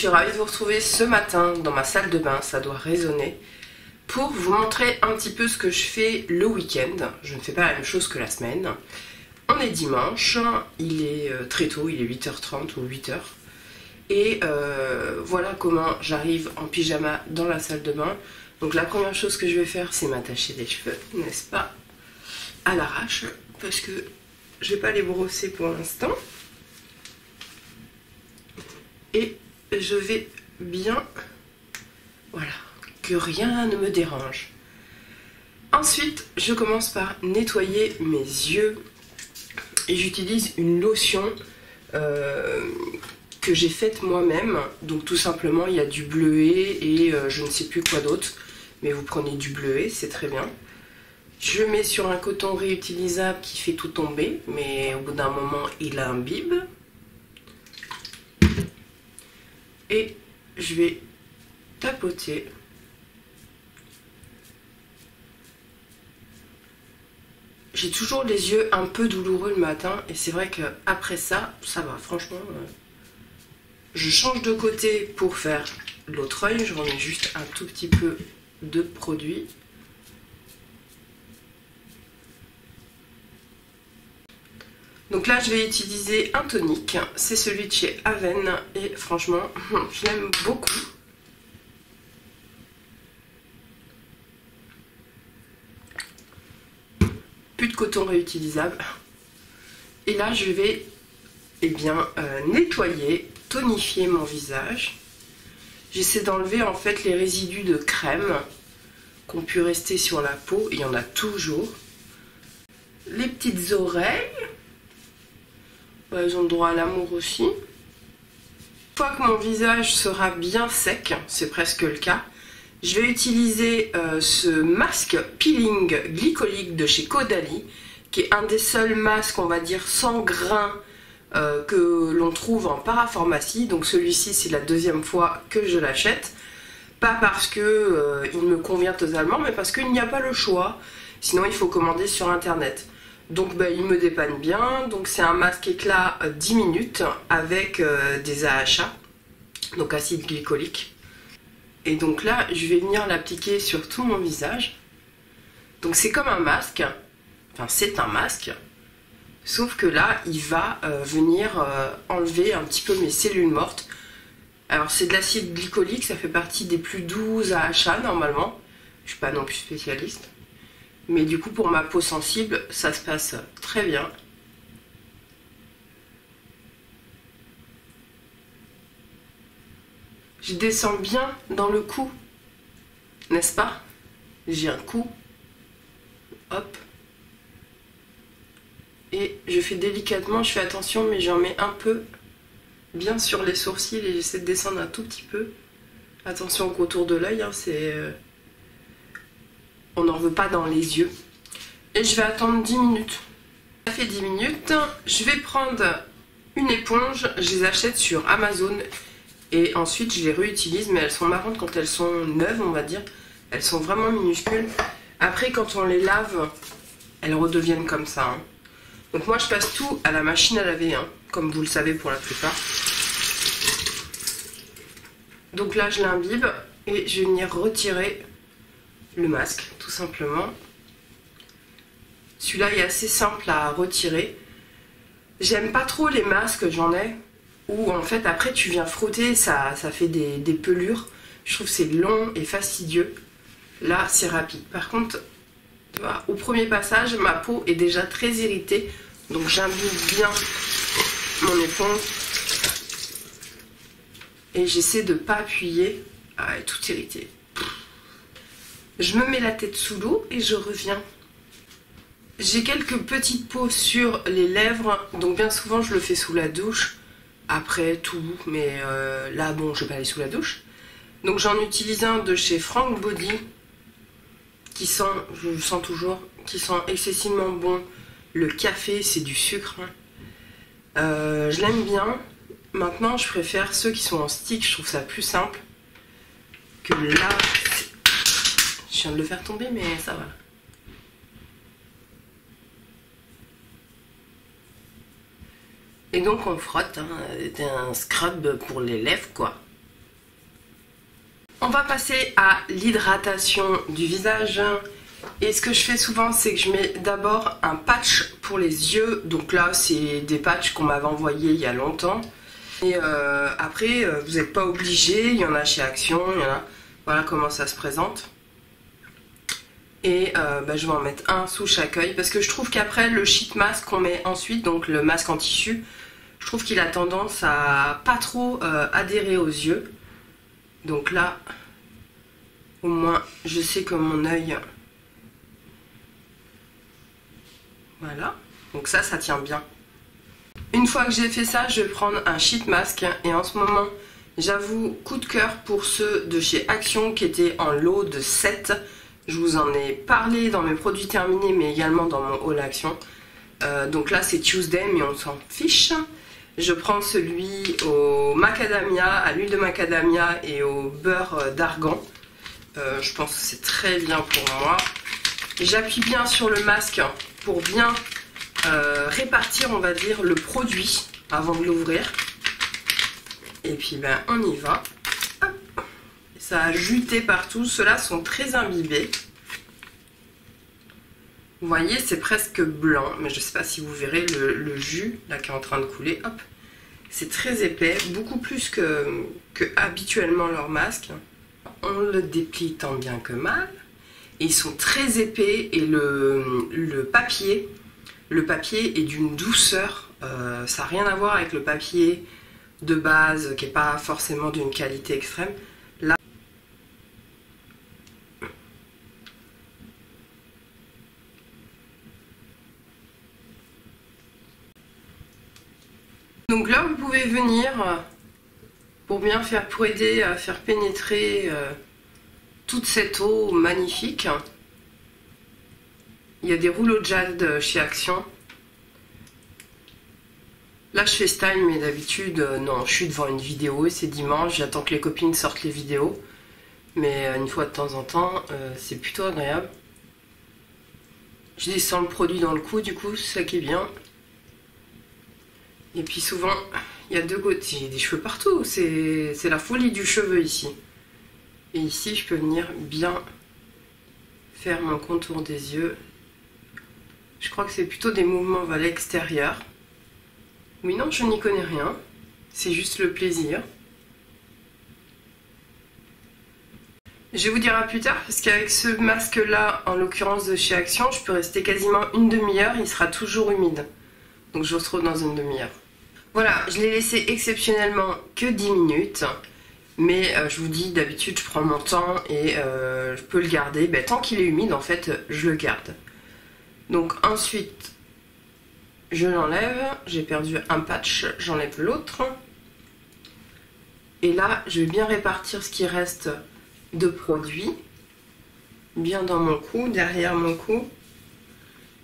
suis ravie de vous retrouver ce matin dans ma salle de bain, ça doit résonner, pour vous montrer un petit peu ce que je fais le week-end. Je ne fais pas la même chose que la semaine. On est dimanche, il est très tôt, il est 8h30 ou 8h. Et voilà comment j'arrive en pyjama dans la salle de bain. Donc la première chose que je vais faire, c'est m'attacher les cheveux, n'est-ce pas, à l'arrache, parce que je ne vais pas les brosser pour l'instant. Et je vais bien, voilà, que rien ne me dérange. Ensuite, je commence par nettoyer mes yeux et j'utilise une lotion que j'ai faite moi-même. Donc tout simplement, il y a du bleuet et je ne sais plus quoi d'autre, mais vous prenez du bleuet, c'est très bien. Je mets sur un coton réutilisable qui fait tout tomber, mais au bout d'un moment, il imbibe. Et je vais tapoter. J'ai toujours les yeux un peu douloureux le matin et c'est vrai qu'après ça, ça va. Franchement, je change de côté pour faire l'autre œil. Je remets juste un tout petit peu de produit. Donc là, je vais utiliser un tonique, c'est celui de chez Aven et franchement, je l'aime beaucoup. Plus de coton réutilisable. Et là, je vais nettoyer, tonifier mon visage. J'essaie d'enlever en fait les résidus de crème qui ont pu rester sur la peau, il y en a toujours. Les petites oreilles. Ils ont le droit à l'amour aussi. Une fois que mon visage sera bien sec, c'est presque le cas, je vais utiliser ce masque peeling glycolique de chez Caudalie, qui est un des seuls masques, on va dire, sans grains que l'on trouve en parapharmacie. Donc celui-ci, c'est la deuxième fois que je l'achète. Pas parce que il me convient totalement, mais parce qu'il n'y a pas le choix. Sinon, il faut commander sur internet. Donc il me dépanne bien. Donc c'est un masque éclat 10 minutes avec des AHA, donc acide glycolique. Et donc là je vais venir l'appliquer sur tout mon visage. Donc c'est comme un masque, enfin c'est un masque, sauf que là il va venir enlever un petit peu mes cellules mortes. Alors c'est de l'acide glycolique, ça fait partie des plus doux AHA normalement. Je suis pas non plus spécialiste. Mais du coup, pour ma peau sensible, ça se passe très bien. Je descends bien dans le cou, n'est-ce pas? J'ai un cou. Hop. Et je fais délicatement, je fais attention, mais j'en mets un peu bien sur les sourcils et j'essaie de descendre un tout petit peu. Attention au contour de l'œil, hein, c'est... on n'en veut pas dans les yeux. Et je vais attendre 10 minutes. Ça fait 10 minutes. Je vais prendre une éponge. Je les achète sur Amazon. Et ensuite, je les réutilise. Mais elles sont marrantes quand elles sont neuves, on va dire. Elles sont vraiment minuscules. Après, quand on les lave, elles redeviennent comme ça. Hein. Donc moi, je passe tout à la machine à laver. Hein, comme vous le savez pour la plupart. Donc là, je l'imbibe. Et je vais venir retirer le masque, tout simplement. Celui-là est assez simple à retirer. J'aime pas trop les masques, j'en ai, où en fait après tu viens frotter, ça fait des pelures. Je trouve que c'est long et fastidieux. Là, c'est rapide. Par contre, tu vois, au premier passage, ma peau est déjà très irritée. Donc j'imbibe bien mon éponge. Et j'essaie de ne pas appuyer. Ah, elle est toute irritée. Je me mets la tête sous l'eau et je reviens. J'ai quelques petites peaux sur les lèvres, donc bien souvent je le fais sous la douche, après tout, mais là bon je vais pas aller sous la douche. Donc j'en utilise un de chez Frank Body, qui sent, je le sens toujours, qui sent excessivement bon. Le café, c'est du sucre. Je l'aime bien. Maintenant je préfère ceux qui sont en stick, je trouve ça plus simple que là. Je viens de le faire tomber, mais ça va. Et donc on frotte, hein, un scrub pour les lèvres, quoi. va passer à l'hydratation du visage. Et ce que je fais souvent, c'est que je mets d'abord un patch pour les yeux. Donc là, c'est des patchs qu'on m'avait envoyés il y a longtemps. Et après, vous n'êtes pas obligé. Il y en a chez Action, il y en a... Voilà comment ça se présente. Et je vais en mettre un sous chaque œil. Parce que je trouve qu'après, le sheet mask qu'on met ensuite, donc le masque en tissu, je trouve qu'il a tendance à pas trop adhérer aux yeux. Donc là, au moins, je sais que mon œil... Voilà, donc ça tient bien. Une fois que j'ai fait ça, je vais prendre un sheet mask. Et en ce moment, j'avoue, coup de cœur pour ceux de chez Action qui étaient en lot de 7. Je vous en ai parlé dans mes produits terminés, mais également dans mon haul Action. Donc là, c'est Tuesday, mais on s'en fiche. Je prends celui au macadamia, à l'huile de macadamia et au beurre d'argan. Je pense que c'est très bien pour moi. J'appuie bien sur le masque pour bien répartir, on va dire, le produit avant de l'ouvrir. Et puis on y va. Hop. Ça a juté partout, ceux-là sont très imbibés. Vous voyez, c'est presque blanc, mais je ne sais pas si vous verrez le jus là qui est en train de couler. Hop. C'est très épais, beaucoup plus que habituellement leur masque. On le déplie tant bien que mal. Et ils sont très épais et le papier est d'une douceur. Ça n'a rien à voir avec le papier de base qui n'est pas forcément d'une qualité extrême. Là, donc là, vous pouvez venir pour aider à faire pénétrer toute cette eau magnifique. Il y a des rouleaux de jade chez Action. Là, je fais style, mais d'habitude, non, je suis devant une vidéo et c'est dimanche. J'attends que les copines sortent les vidéos. Mais une fois de temps en temps, c'est plutôt agréable. Je descends le produit dans le cou, du coup, c'est ça qui est bien. Et puis souvent, il y a deux gouttes. J'ai des cheveux partout. C'est la folie du cheveu ici. Et ici, je peux venir bien faire mon contour des yeux. Je crois que c'est plutôt des mouvements vers l'extérieur. Oui, non, je n'y connais rien. C'est juste le plaisir. Je vous dirai plus tard, parce qu'avec ce masque-là, en l'occurrence de chez Action, je peux rester quasiment une demi-heure, il sera toujours humide. Donc je vous retrouve dans une demi-heure. Voilà, je l'ai laissé exceptionnellement que 10 minutes. Mais je vous dis, d'habitude, je prends mon temps et je peux le garder. Tant qu'il est humide, en fait, je le garde. Donc ensuite, je l'enlève. J'ai perdu un patch, j'enlève l'autre. Et là, je vais bien répartir ce qui reste de produit. Bien dans mon cou, derrière mon cou.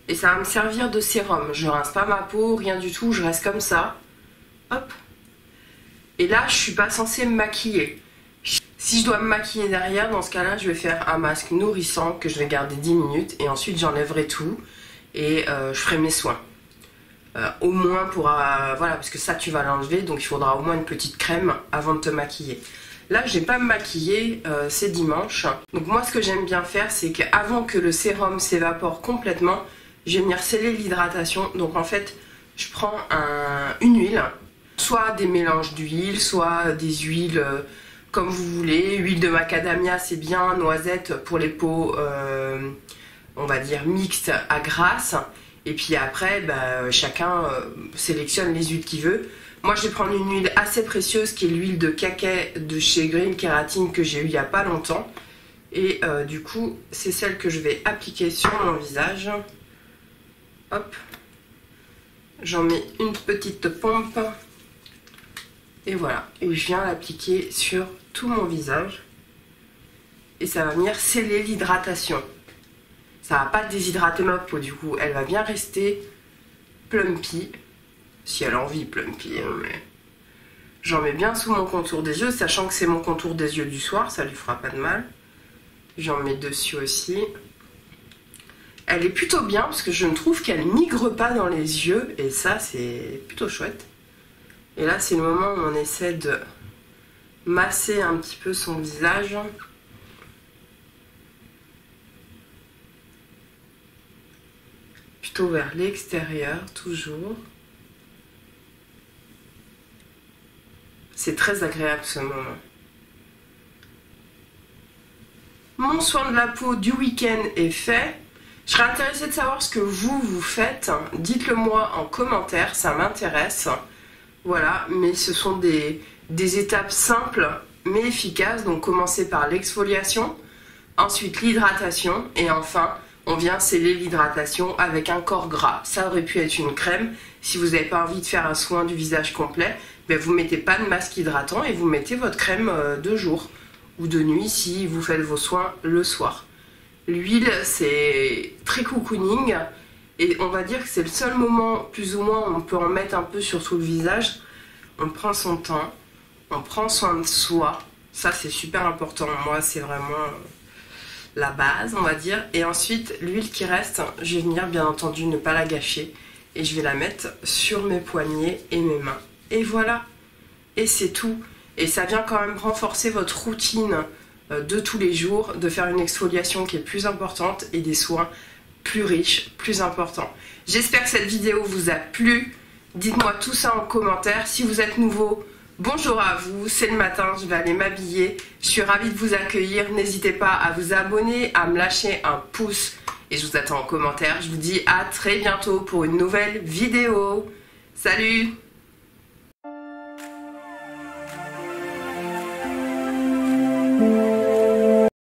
Et ça va me servir de sérum. Je rince pas ma peau, rien du tout, je reste comme ça. Hop. Et là, je suis pas censée me maquiller. Si je dois me maquiller derrière, dans ce cas-là, je vais faire un masque nourrissant que je vais garder 10 minutes. Et ensuite, j'enlèverai tout et je ferai mes soins. Au moins pour... voilà, parce que ça, tu vas l'enlever. Donc, il faudra au moins une petite crème avant de te maquiller. Là, je vais pas me maquiller, c'est dimanche. Donc, moi, ce que j'aime bien faire, c'est qu'avant que le sérum s'évapore complètement, je vais venir sceller l'hydratation. Donc, en fait, je prends une huile. Soit des mélanges d'huile, soit des huiles comme vous voulez. Huile de macadamia, c'est bien. Noisette pour les peaux, on va dire, mixtes à grasse. Et puis après, chacun sélectionne les huiles qu'il veut. Moi, je vais prendre une huile assez précieuse qui est l'huile de cacao de chez Green Kératine que j'ai eu il n'y a pas longtemps. Et du coup, c'est celle que je vais appliquer sur mon visage. Hop. J'en mets une petite pompe. Et voilà, et je viens l'appliquer sur tout mon visage. Et ça va venir sceller l'hydratation. Ça va pas déshydrater ma peau du coup, elle va bien rester plumpy. Si elle a envie, plumpy, hein, mais... J'en mets bien sous mon contour des yeux, sachant que c'est mon contour des yeux du soir, ça lui fera pas de mal. J'en mets dessus aussi. Elle est plutôt bien parce que je ne trouve qu'elle migre pas dans les yeux. Et ça, c'est plutôt chouette. Et là, c'est le moment où on essaie de masser un petit peu son visage. Plutôt vers l'extérieur, toujours. C'est très agréable ce moment. Mon soin de la peau du week-end est fait. Je serais intéressée de savoir ce que vous faites. Dites-le moi en commentaire, ça m'intéresse. Voilà, mais ce sont des étapes simples mais efficaces. Donc commencez par l'exfoliation, ensuite l'hydratation et enfin on vient sceller l'hydratation avec un corps gras. Ça aurait pu être une crème. Si vous n'avez pas envie de faire un soin du visage complet, vous ne mettez pas de masque hydratant et vous mettez votre crème de jour ou de nuit si vous faites vos soins le soir. L'huile, c'est très cocooning et on va dire que c'est le seul moment, plus ou moins, où on peut en mettre un peu sur tout le visage. On prend son temps, on prend soin de soi. Ça, c'est super important. Moi, c'est vraiment la base, on va dire. Et ensuite, l'huile qui reste, je vais venir, bien entendu, ne pas la gâcher. Et je vais la mettre sur mes poignets et mes mains. Et voilà. Et c'est tout. Et ça vient quand même renforcer votre routine de tous les jours, de faire une exfoliation qui est plus importante et des soins plus riches, plus importants. J'espère que cette vidéo vous a plu. Dites-moi tout ça en commentaire. Si vous êtes nouveau, bonjour à vous, c'est le matin, je vais aller m'habiller. Je suis ravie de vous accueillir. N'hésitez pas à vous abonner, à me lâcher un pouce. Et je vous attends en commentaire. Je vous dis à très bientôt pour une nouvelle vidéo. Salut!